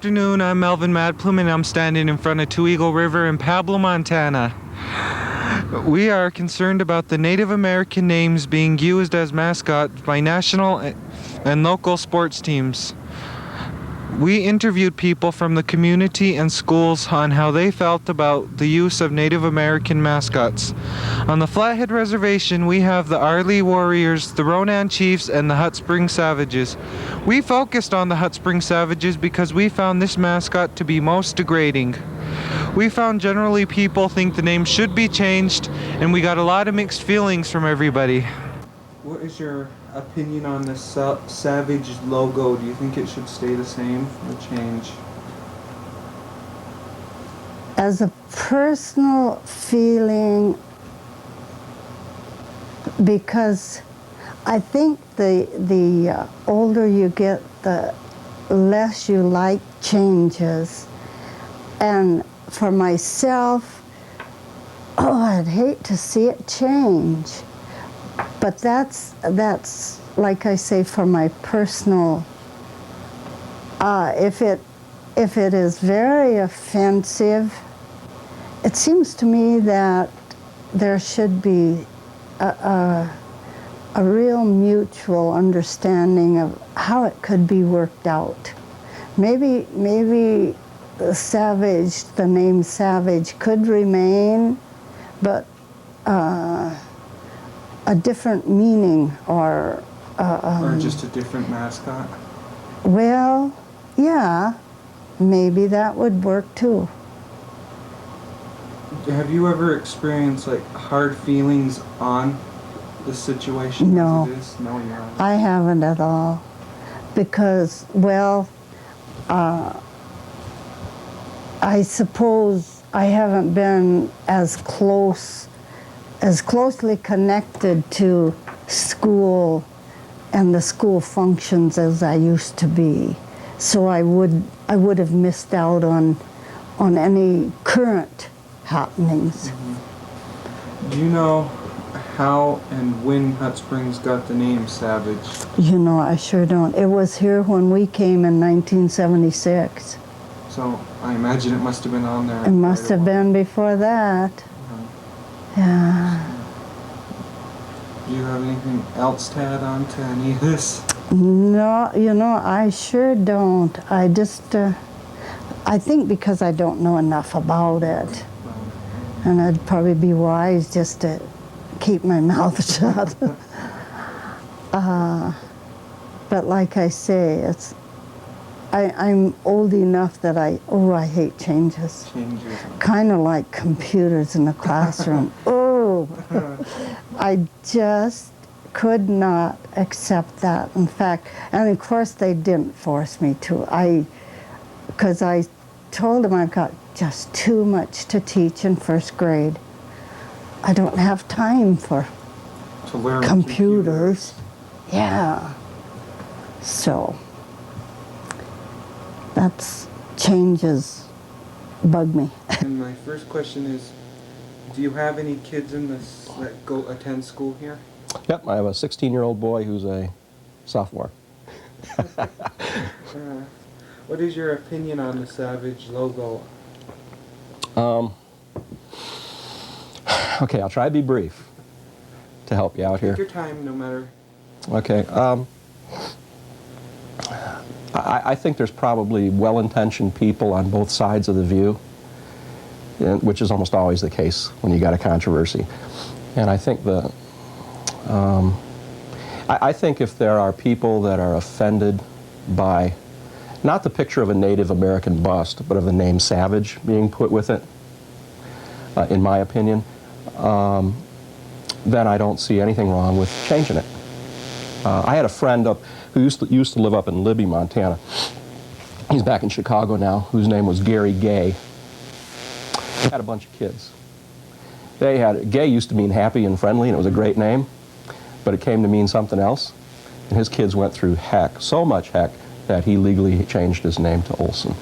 afternoon, I'm Melvin Madplum and I'm standing in front of Two Eagle River in Pablo, Montana. We are concerned about the Native American names being used as mascots by national and local sports teams. We interviewed people from the community and schools on how they felt about the use of Native American mascots. On the Flathead Reservation, we have the Arlee Warriors, the Ronan Chiefs, and the Hut Spring Savages. We focused on the Hut Spring Savages because we found this mascot to be most degrading. We found generally people think the name should be changed, and we got a lot of mixed feelings from everybody. What is your opinion on the Savage logo? Do you think it should stay the same or change? As a personal feeling, because I think the older you get, the less you like changes. And for myself, I'd hate to see it change. But that's like I say, for my personal. If it is very offensive, it seems to me that there should be a real mutual understanding of how it could be worked out. Maybe the name Savage could remain, but a different meaning or just a different mascot? Well, yeah, maybe that would work too. Have you ever experienced like hard feelings on the situation No. as it is? No, you haven't. I haven't at all, because, well, I suppose I haven't been as closely connected to school and the school functions as I used to be. So I would have missed out on any current happenings. Mm-hmm. Do you know how and when Hut Springs got the name Savage? You know, I sure don't. It was here when we came in 1976. So I imagine it must have been on there. It must have been before that. Yeah. Do you have anything else to add on to any of this? No, you know, I sure don't. I just, I think because I don't know enough about it. And I'd probably be wise just to keep my mouth shut. But like I say, I'm old enough that I hate changes. Changes. Kind of like computers in the classroom. I just could not accept that. In fact, and of course they didn't force me to. Because I told them I've got just too much to teach in first grade. I don't have time for computers. Yeah. So that's changes bug me. And my first question is, do you have any kids in this that attend school here? Yep, I have a 16-year-old boy who's a sophomore. What is your opinion on the Savage logo? Okay, I'll try to be brief to help you out here. Take your time, no matter. Okay. I think there's probably well-intentioned people on both sides of the view, which is almost always the case when you got a controversy. And I think I think if there are people that are offended by not the picture of a Native American bust, but of the name Savage being put with it, in my opinion, then I don't see anything wrong with changing it. I had a friend who used to live up in Libby, Montana. He's back in Chicago now, whose name was Gary Gay. He had a bunch of kids. Gay used to mean happy and friendly, and it was a great name, but it came to mean something else. And his kids went through heck, so much heck, that he legally changed his name to Olson.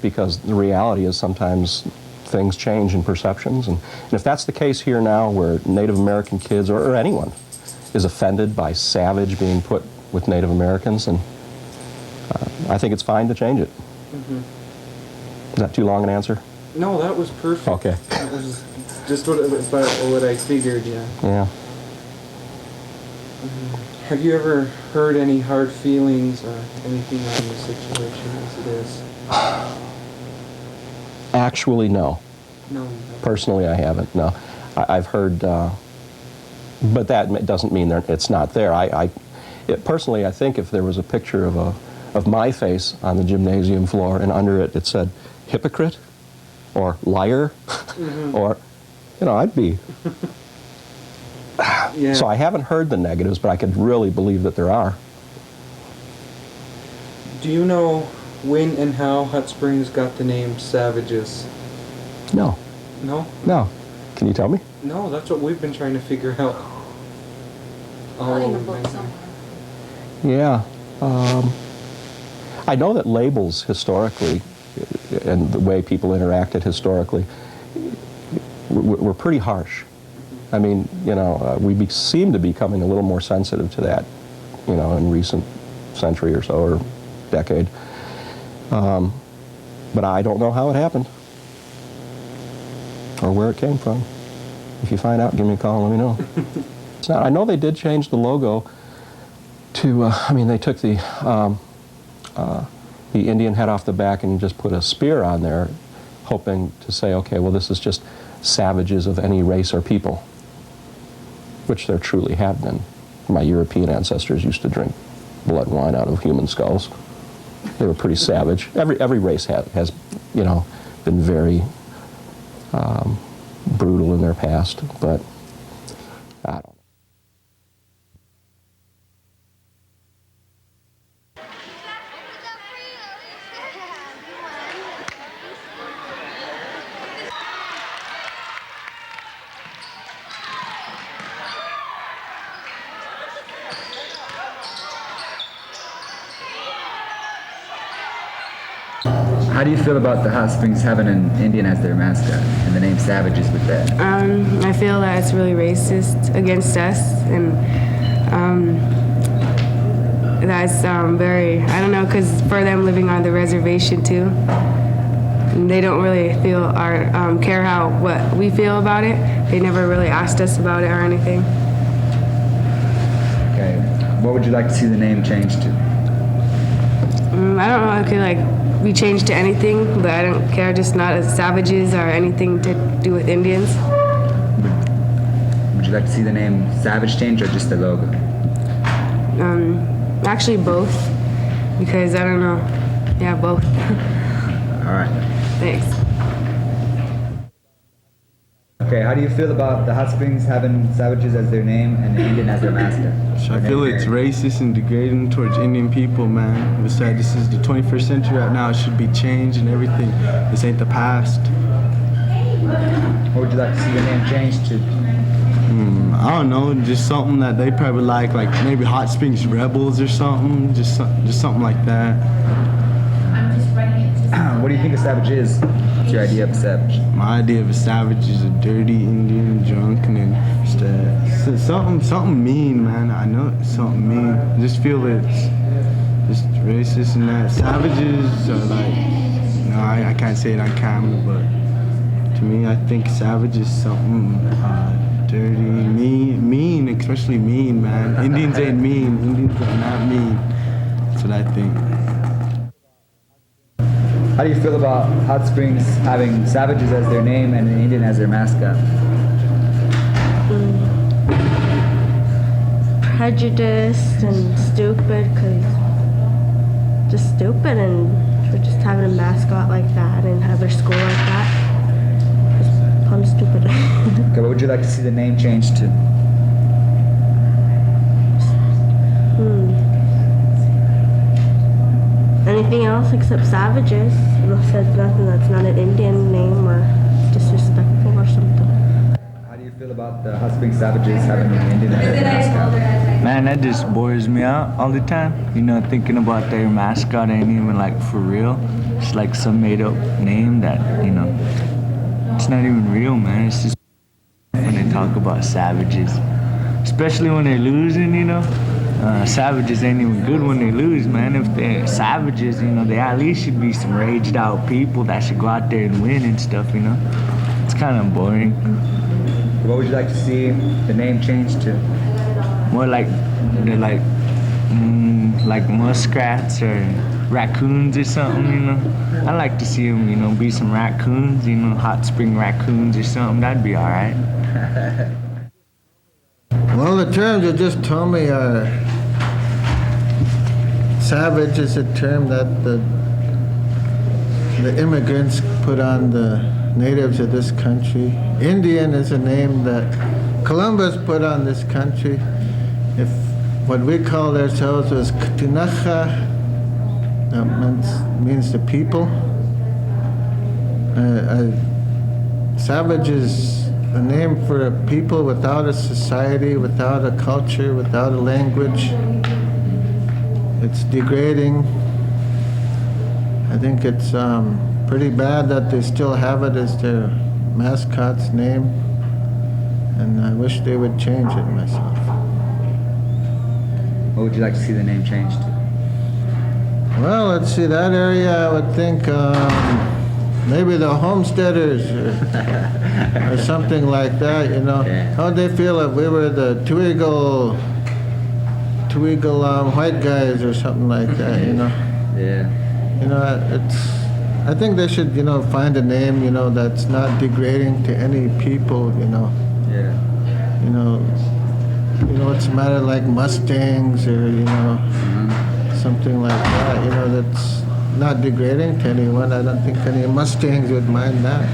Because the reality is sometimes things change in perceptions. And if that's the case here now, where Native American kids, or anyone, is offended by Savage being put with Native Americans, and I think it's fine to change it. Is that too long an answer? No, that was perfect. Okay. That was just what I figured, yeah. Yeah. Have you ever heard any hard feelings or anything on the situation as it is? Actually, no. No. Personally, I haven't. No, I've heard, but that doesn't mean it's not there. Personally, I think if there was a picture of my face on the gymnasium floor and under it it said hypocrite or liar, or I'd be. Yeah. So I haven't heard the negatives, but I could really believe that there are. Do you know when and how Hot Springs got the name Savages? No. No? No. Can you tell me? No, that's what we've been trying to figure out. Probably in a book somewhere. Yeah. I know that labels historically, and the way people interacted historically, were pretty harsh. I mean, we seem to be becoming a little more sensitive to that, in recent century or so, or decade. But I don't know how it happened, or where it came from. If you find out, give me a call and let me know. It's not. I know they did change the logo to. They took the Indian head off the back and just put a spear on there, hoping to say, okay, well, this is just savages of any race or people, which there truly have been. My European ancestors used to drink blood and wine out of human skulls. They were pretty savage. Every race has been very brutal in their past, but I don't know. How do you feel about the Hot Springs having an Indian as their mascot and the name Savages with that? I feel that it's really racist against us, and that's very, I don't know, because for them living on the reservation too, they don't really feel care what we feel about it. They never really asked us about it or anything. Okay. What would you like to see the name changed to? I don't know, it could be changed to anything, but I don't care, just not as Savages or anything to do with Indians. Would you like to see the name Savage change or just the logo? Actually both, because I don't know. Yeah, both. All right. Thanks. Okay, how do you feel about the Hot Springs having Savages as their name and the Indian as their mascot? I feel it's racist and degrading towards Indian people, man. Besides, this is the 21st century right now. It should be changed and everything. This ain't the past. What would you like to see the name changed to? I don't know, just something that they probably like maybe Hot Springs Rebels or something. Just something like that. What do you think a savage is? What's your idea of a savage? My idea of a savage is a dirty Indian, drunk, and then just something mean, man. I know it's something mean. I just feel it's just racist and that. Savages are I can't say it on camera, but to me, I think savage is something dirty, mean, especially mean, man. Indians ain't mean. Indians are not mean. That's what I think. How do you feel about Hot Springs having Savages as their name and an Indian as their mascot? Prejudiced and stupid, just stupid, and for just having a mascot like that and have their school like that, just plumb stupid. Okay, what would you like to see the name changed to? Anything else except Savages, unless there's nothing that's not an Indian name or disrespectful or something. How do you feel about the Hot Springs Savages having an Indian as their mascot? Man, that just bores me out all the time. Thinking about their mascot ain't even for real. It's like some made up name that, it's not even real, man. It's just when they talk about Savages. Especially when they're losing, Savages ain't even good when they lose, man. If they're savages, they at least should be some raged out people that should go out there and win and stuff, It's kind of boring. What would you like to see the name changed to? More like they're like muskrats or raccoons or something, I like to see them, be some raccoons, hot spring raccoons or something. That'd be all right. Well, the terms you just told me are savage is a term that the immigrants put on the natives of this country. Indian is a name that Columbus put on this country. If what we called ourselves was Katinacha, that means the people. Savage is a name for a people without a society, without a culture, without a language. It's degrading. I think it's pretty bad that they still have it as their mascot's name, and I wish they would change it myself. What would you like to see the name changed to? Well, let's see, that area I would think maybe the homesteaders or something like that, Yeah. How'd they feel if we were the two eagle white guys or something like that, Yeah. I think they should, find a name, that's not degrading to any people, Yeah. What's the matter, like Mustangs or, something like that, that's not degrading to anyone. I don't think any Mustangs would mind that.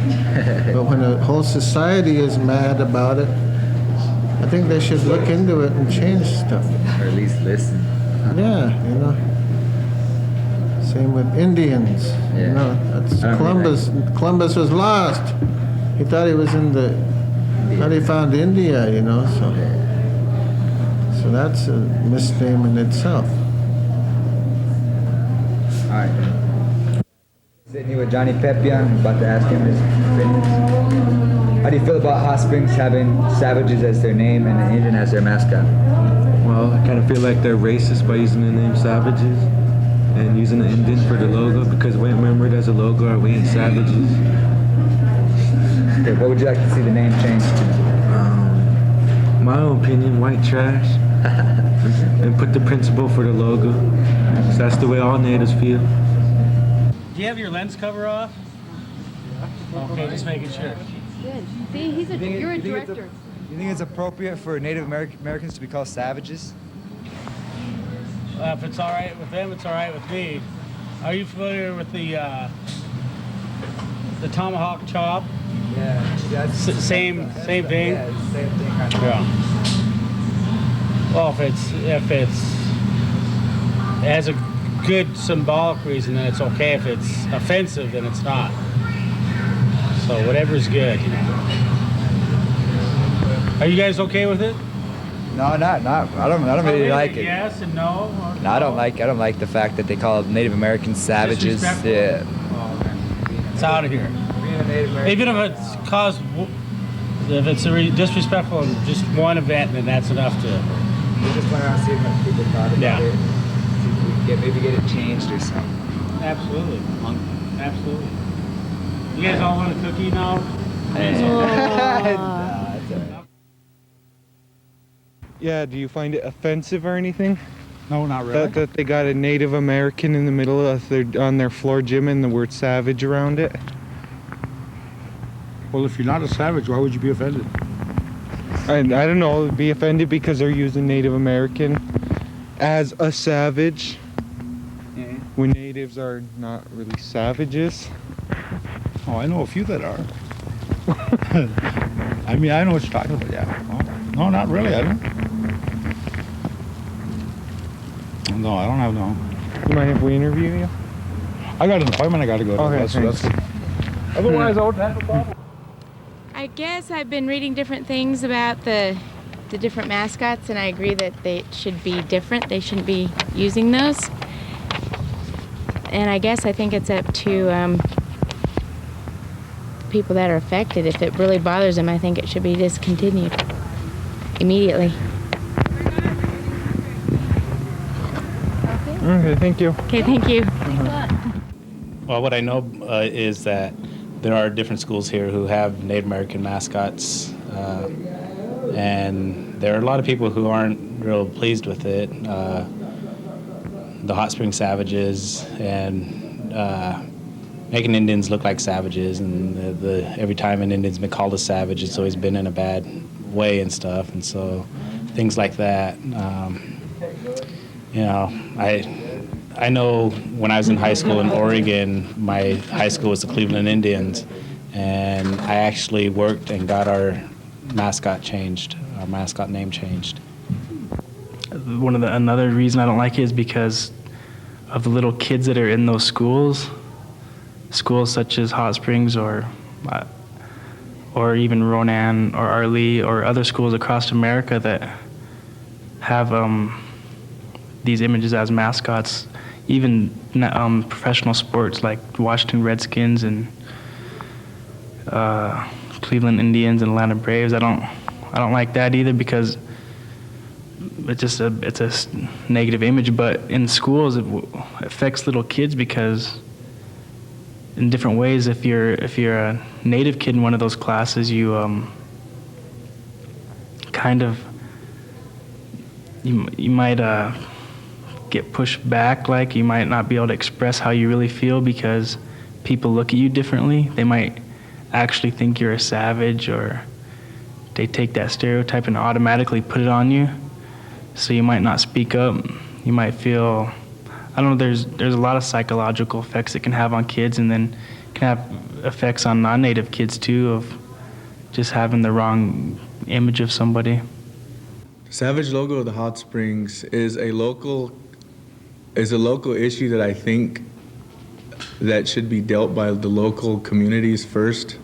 But when a whole society is mad about it, I think they should look into it and change stuff. Or at least listen. Yeah, Same with Indians. Yeah. That's I don't Columbus. Columbus was lost. He thought he was thought he found India, So that's a misname in itself. All right. Sitting here with Johnny Pepia. I'm about to ask him his opinions. How do you feel about Hot Springs having savages as their name and an Indian as their mascot? Well, I kind of feel like they're racist by using the name Savages and using the Indian for the logo, because we ain't remembered as a logo or we ain't savages. Okay, what would you like to see the name changed to? My own opinion, white trash. And put the principal for the logo. So that's the way all natives feel. Do you have your lens cover off? Yeah. Okay, just making sure. Good. See, you're a director. You think it's appropriate for Native Americans to be called savages? If it's all right with them, it's all right with me. Are you familiar with the tomahawk chop? Yeah. Same thing. Yeah, it's the same thing. Kind of. Yeah. Well, if it has a good symbolic reason, then it's okay. If it's offensive, then it's not. So whatever's good. Are you guys okay with it? No, not. I don't really like it. Yes and no. No, I don't like the fact that they call Native Americans savages. Disrespectful? Yeah. Oh, okay. It's out of here. Being a Native American. Even if it's disrespectful in just one event, then that's enough to. We just went around seeing what people thought about Yeah. it. See if we maybe get it changed or something. Absolutely. Absolutely. You guys all want a cookie now? Nah, it's all right. Yeah, do you find it offensive or anything? No, not really. That they got a Native American in the middle of on their floor gym and the word savage around it? Well, if you're not a savage, why would you be offended? I don't know, be offended because they're using Native American as a savage when natives are not really savages. Oh, I know a few that are. I mean, I know what you're talking about, yeah. No, not really, I don't. No, I don't have no. You mind if we interview you? I got an appointment I got to go to. Okay, That's otherwise, I wouldn't have a problem. I guess I've been reading different things about the different mascots, and I agree that they should be different. They shouldn't be using those. And I guess I think it's up to people that are affected. If it really bothers them, I think it should be discontinued immediately. Okay, thank you. Okay, thank you. Well, what I know is that there are different schools here who have Native American mascots, and there are a lot of people who aren't real pleased with it. The Hot Spring Savages and making Indians look like savages, and every time an Indian's been called a savage, it's always been in a bad way and stuff, and so things like that. I know when I was in high school in Oregon, my high school was the Cleveland Indians, and I actually worked and got our mascot changed, our mascot name changed. Another reason I don't like it is because of the little kids that are in those schools such as Hot Springs or even Ronan or Arlee or other schools across America that have these images as mascots. Even professional sports like Washington Redskins and Cleveland Indians and Atlanta Braves. I don't like that either because it's a negative image. But in schools, it affects little kids because in different ways. If you're a Native kid in one of those classes, you you might get pushed back, like you might not be able to express how you really feel because people look at you differently. They might actually think you're a savage, or they take that stereotype and automatically put it on you. So you might not speak up. You might feel, I don't know, there's a lot of psychological effects it can have on kids, and then can have effects on non-Native kids too, of just having the wrong image of somebody. Savage logo of the Hot Springs is a local issue that I think that should be dealt by the local communities first.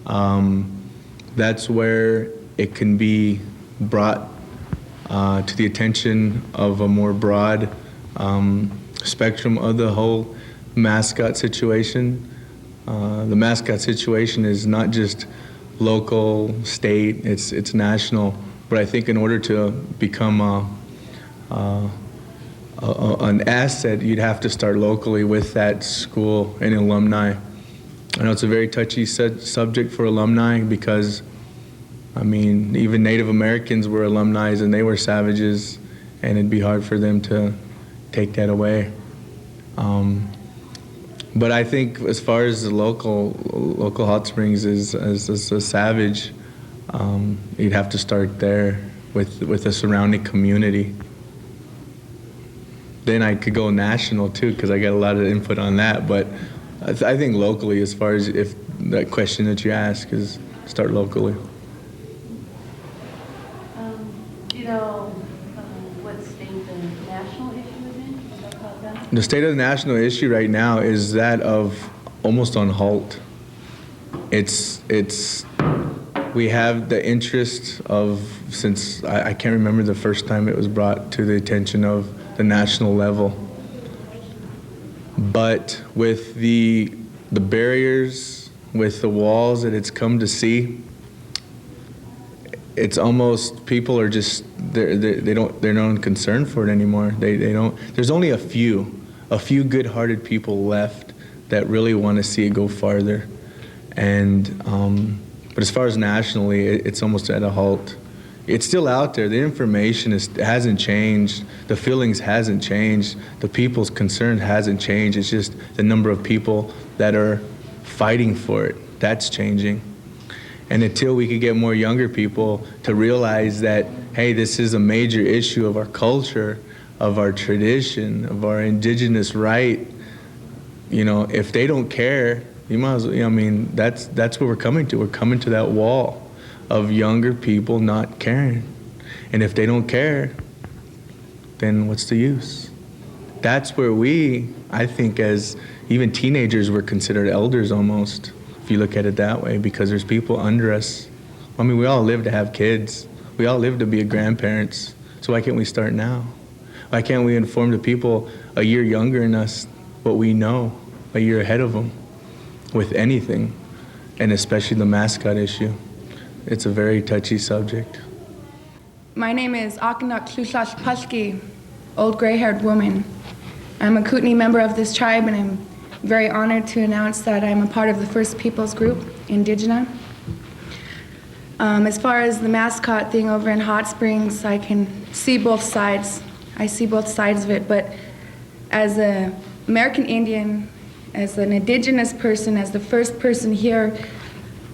That's where it can be brought to the attention of a more broad spectrum of the whole mascot situation. The mascot situation is not just local, state, it's national. But I think in order to become an asset, you'd have to start locally with that school and alumni. I know it's a very touchy subject for alumni because, I mean, even Native Americans were alumni and they were savages, and it'd be hard for them to take that away. But I think as far as the local Hot Springs is a savage, you'd have to start there with the surrounding community. Then I could go national too, because I got a lot of input on that. But I think locally, as far as if that question that you ask is start locally. Do you know what state the national issue is in? Is that called that? The state of the national issue right now is that of almost on halt. We have the interest of, since I can't remember the first time it was brought to the attention of the national level. But with the barriers, with the walls that it's come to see, it's almost, people are just, they're not concerned for it anymore. They don't, there's only a few good-hearted people left that really want to see it go farther. And but as far as nationally, it's almost at a halt. It's still out there. The information hasn't changed. The feelings hasn't changed. The people's concern hasn't changed. It's just the number of people that are fighting for it. That's changing. And until we could get more younger people to realize that, hey, this is a major issue of our culture, of our tradition, of our indigenous right, you know, if they don't care, you might as well, I mean, that's what we're coming to. We're coming to that wall of younger people not caring. And if they don't care, then what's the use? That's where I think as even teenagers, we're considered elders almost, if you look at it that way, because there's people under us. I mean, we all live to have kids. We all live to be grandparents. So why can't we start now? Why can't we inform the people a year younger than us what we know, a year ahead of them, with anything, and especially the mascot issue? It's a very touchy subject. My name is Akinak Klusash Paski, old gray-haired woman. I'm a Kootenai member of this tribe, and I'm very honored to announce that I'm a part of the First Peoples group, Indigena. As far as the mascot thing over in Hot Springs, I can see both sides. I see both sides of it, but as an American Indian, as an indigenous person, as the first person here,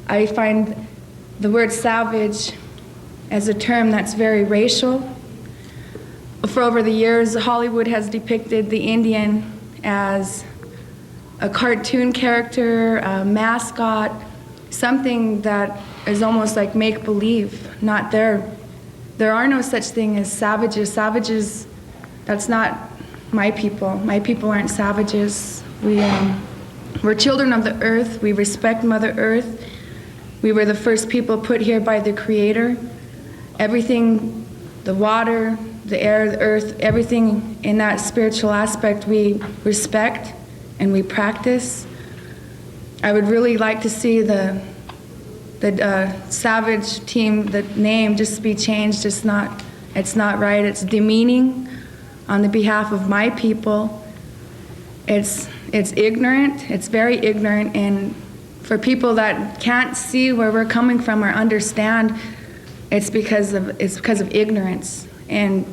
I find the word savage as a term that's very racial. For over the years, Hollywood has depicted the Indian as a cartoon character, a mascot, something that is almost like make-believe, not there. There are no such thing as savages. Savages, that's not my people. My people aren't savages. We're children of the earth. We respect Mother Earth. We were the first people put here by the Creator. Everything, the water, the air, the earth, everything in that spiritual aspect we respect and we practice. I would really like to see the Savage team, the name, just be changed. It's not right. It's demeaning on the behalf of my people. It's ignorant. It's very ignorant, and for people that can't see where we're coming from or understand, it's because of ignorance. And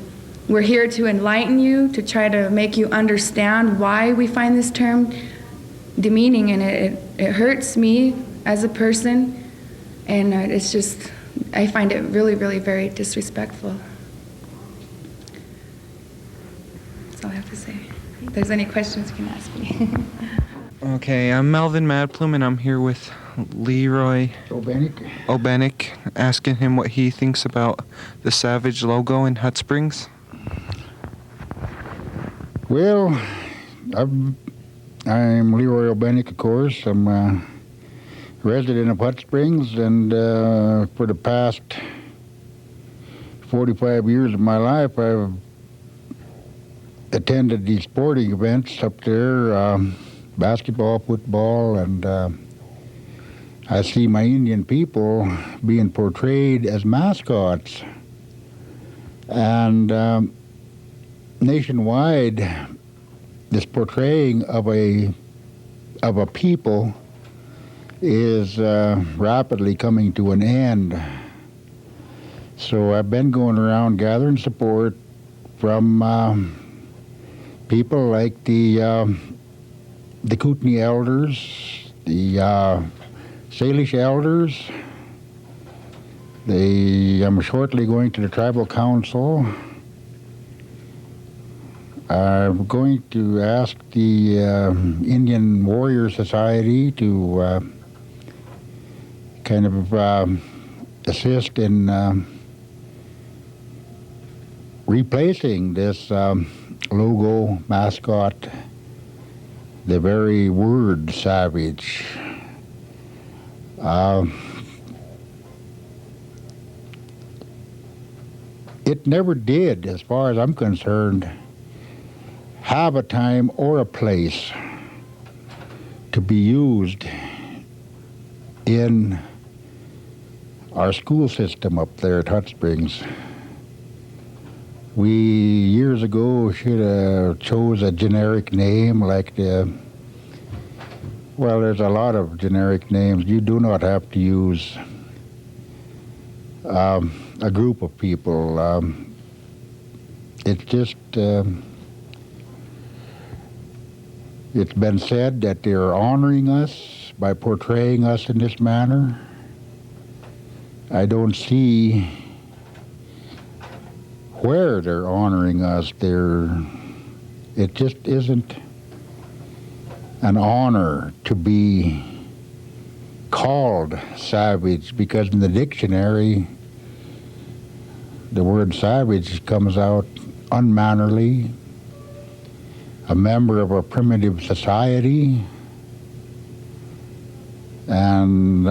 we're here to enlighten you, to try to make you understand why we find this term demeaning, and it hurts me as a person, and it's just, I find it really, really very disrespectful. That's all I have to say. If there's any questions, you can ask me. Okay, I'm Melvin Madplume, and I'm here with Leroy Obenik, asking him what he thinks about the Savage logo in Hot Springs. Well, I'm Leroy Obenik, of course. I'm a resident of Hot Springs, and for the past 45 years of my life, I've attended these sporting events up there, basketball, football, and I see my Indian people being portrayed as mascots. And nationwide, this portraying of a people is rapidly coming to an end. So I've been going around gathering support from people like the Kootenai elders, the Salish elders. I'm shortly going to the tribal council. I'm going to ask the Indian Warrior Society to kind of assist in replacing this logo, mascot, the very word savage. It never did, as far as I'm concerned, have a time or a place to be used in our school system up there at Hot Springs. We, years ago, should have chose a generic name like well, there's a lot of generic names. You do not have to use a group of people. It's just, it's been said that they're honoring us by portraying us in this manner. I don't see where they're honoring us. It just isn't an honor to be called savage, because in the dictionary the word savage comes out unmannerly, a member of a primitive society, and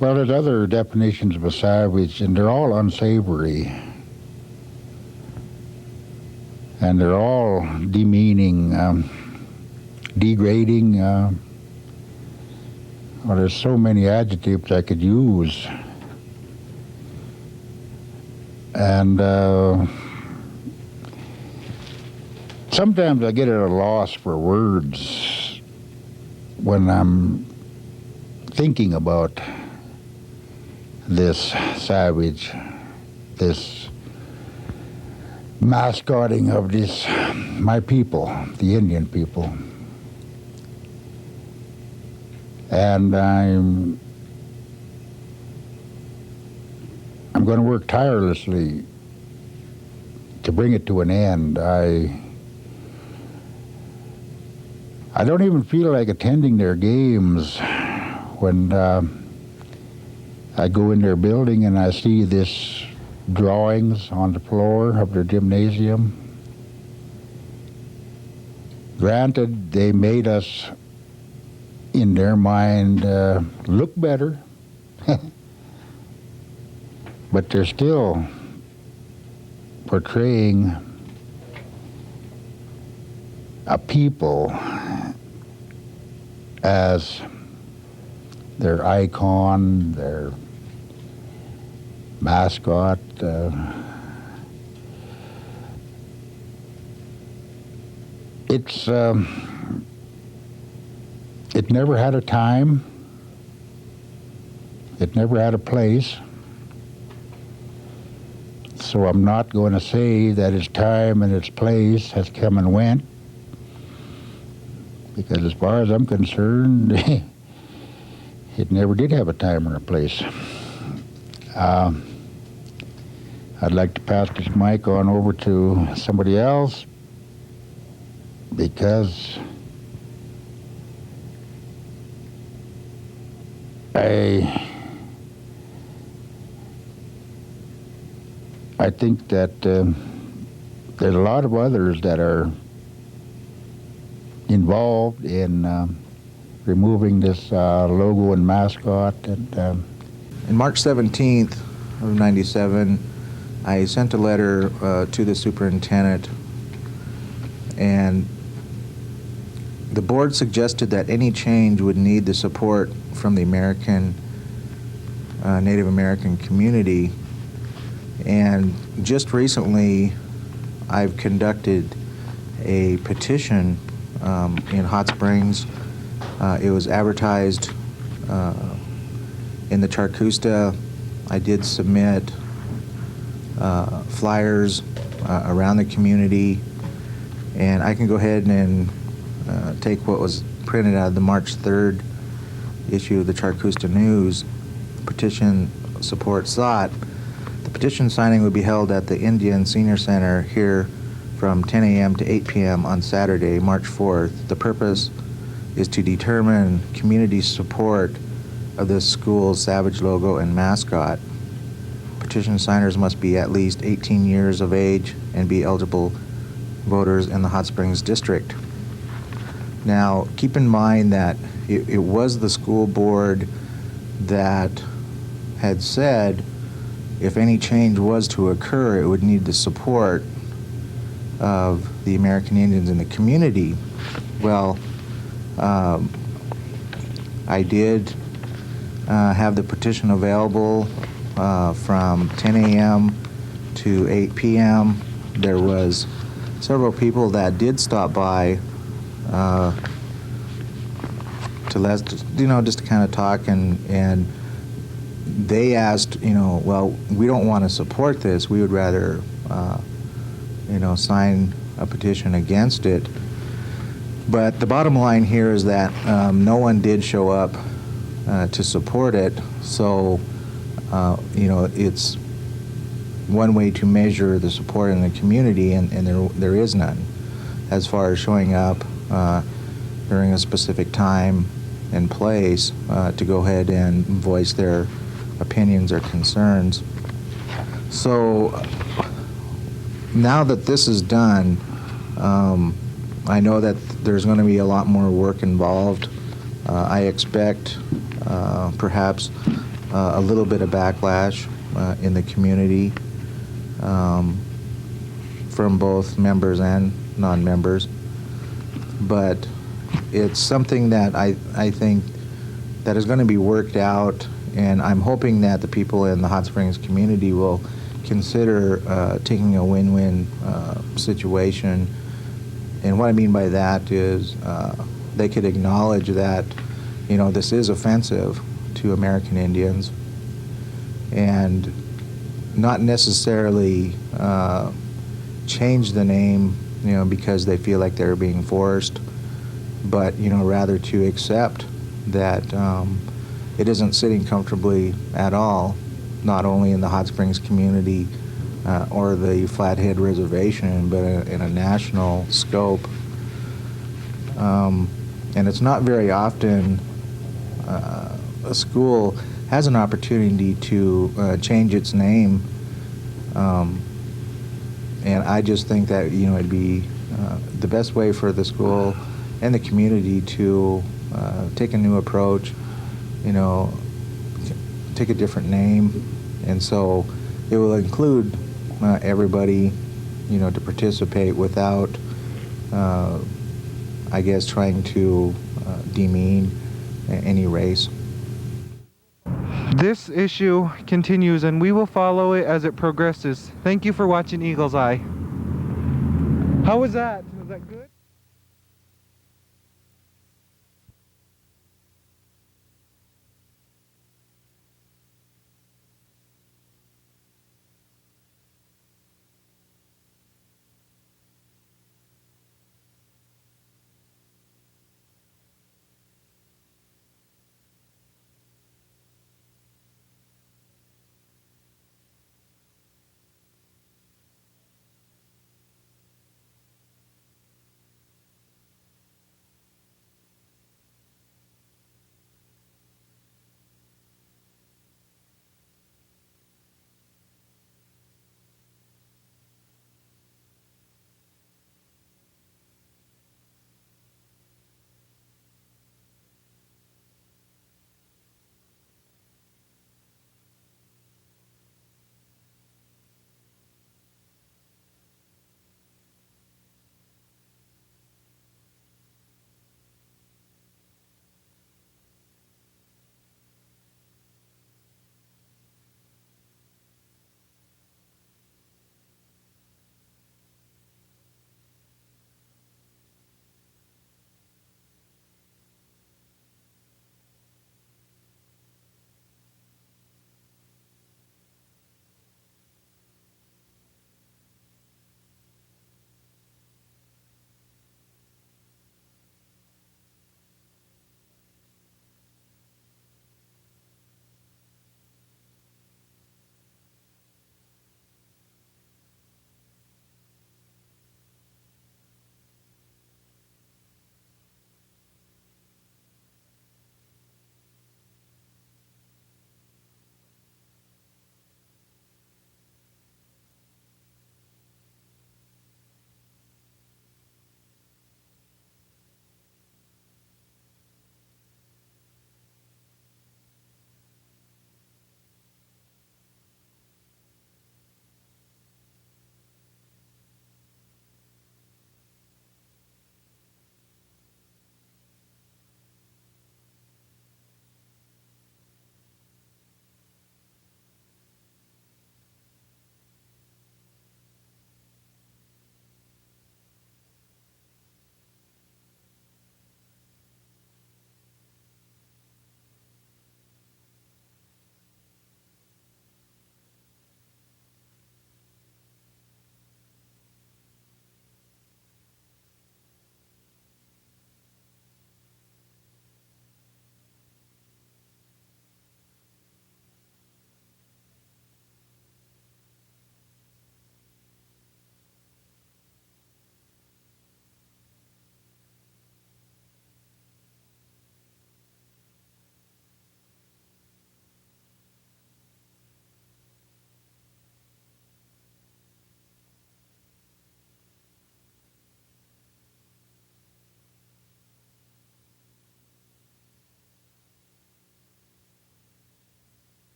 there's other definitions of a savage, and they're all unsavory. And they're all demeaning, degrading. Well, there's so many adjectives I could use. And sometimes I get at a loss for words when I'm thinking about this savage, this mascotting of this, my people, the Indian people. And I'm going to work tirelessly to bring it to an end. I don't even feel like attending their games when I go in their building and I see this drawings on the floor of their gymnasium. Granted, they made us, in their mind, look better, but they're still portraying a people as their icon, their mascot. It never had a time. It never had a place. So I'm not going to say that its time and its place has come and went, because as far as I'm concerned, it never did have a time or a place. I'd like to pass this mic on over to somebody else, because I think that there's a lot of others that are involved in removing this logo and mascot. And on March 17th of '97, I sent a letter to the superintendent, and the board suggested that any change would need the support from the Native American community. And just recently, I've conducted a petition in Hot Springs. It was advertised in the Charcusta. I did submit flyers around the community, and I can go ahead and take what was printed out of the March 3rd issue of the Charcusta News. Petition support sought. The petition signing would be held at the Indian Senior Center here from 10 a.m. to 8 p.m. on Saturday, March 4th. The purpose is to determine community support of this school's Savage logo and mascot. Petition signers must be at least 18 years of age and be eligible voters in the Hot Springs district. Now, keep in mind that it was the school board that had said if any change was to occur, it would need the support of the American Indians in the community. Well, I did have the petition available from 10 a.m. to 8 p.m. There was several people that did stop by just to kind of talk, and they asked, well, we don't want to support this. We would rather, sign a petition against it. But the bottom line here is that no one did show up to support it. So, it's one way to measure the support in the community, and there is none as far as showing up during a specific time and place to go ahead and voice their opinions or concerns. So now that this is done, I know that there's going to be a lot more work involved. I expect perhaps a little bit of backlash in the community from both members and non-members, but it's something that I think that is going to be worked out, and I'm hoping that the people in the Hot Springs community will consider taking a win-win situation. And what I mean by that is they could acknowledge that, this is offensive to American Indians, and not necessarily change the name, because they feel like they're being forced, but, rather to accept that it isn't sitting comfortably at all, not only in the Hot Springs community or the Flathead Reservation, but in a national scope. And it's not very often a school has an opportunity to change its name. And I just think that, it'd be the best way for the school and the community to take a new approach, take a different name. And so it will include everybody, to participate without, I guess, trying to demean any race. This issue continues and we will follow it as it progresses. Thank you for watching Eagle's Eye. How was that? Was that good?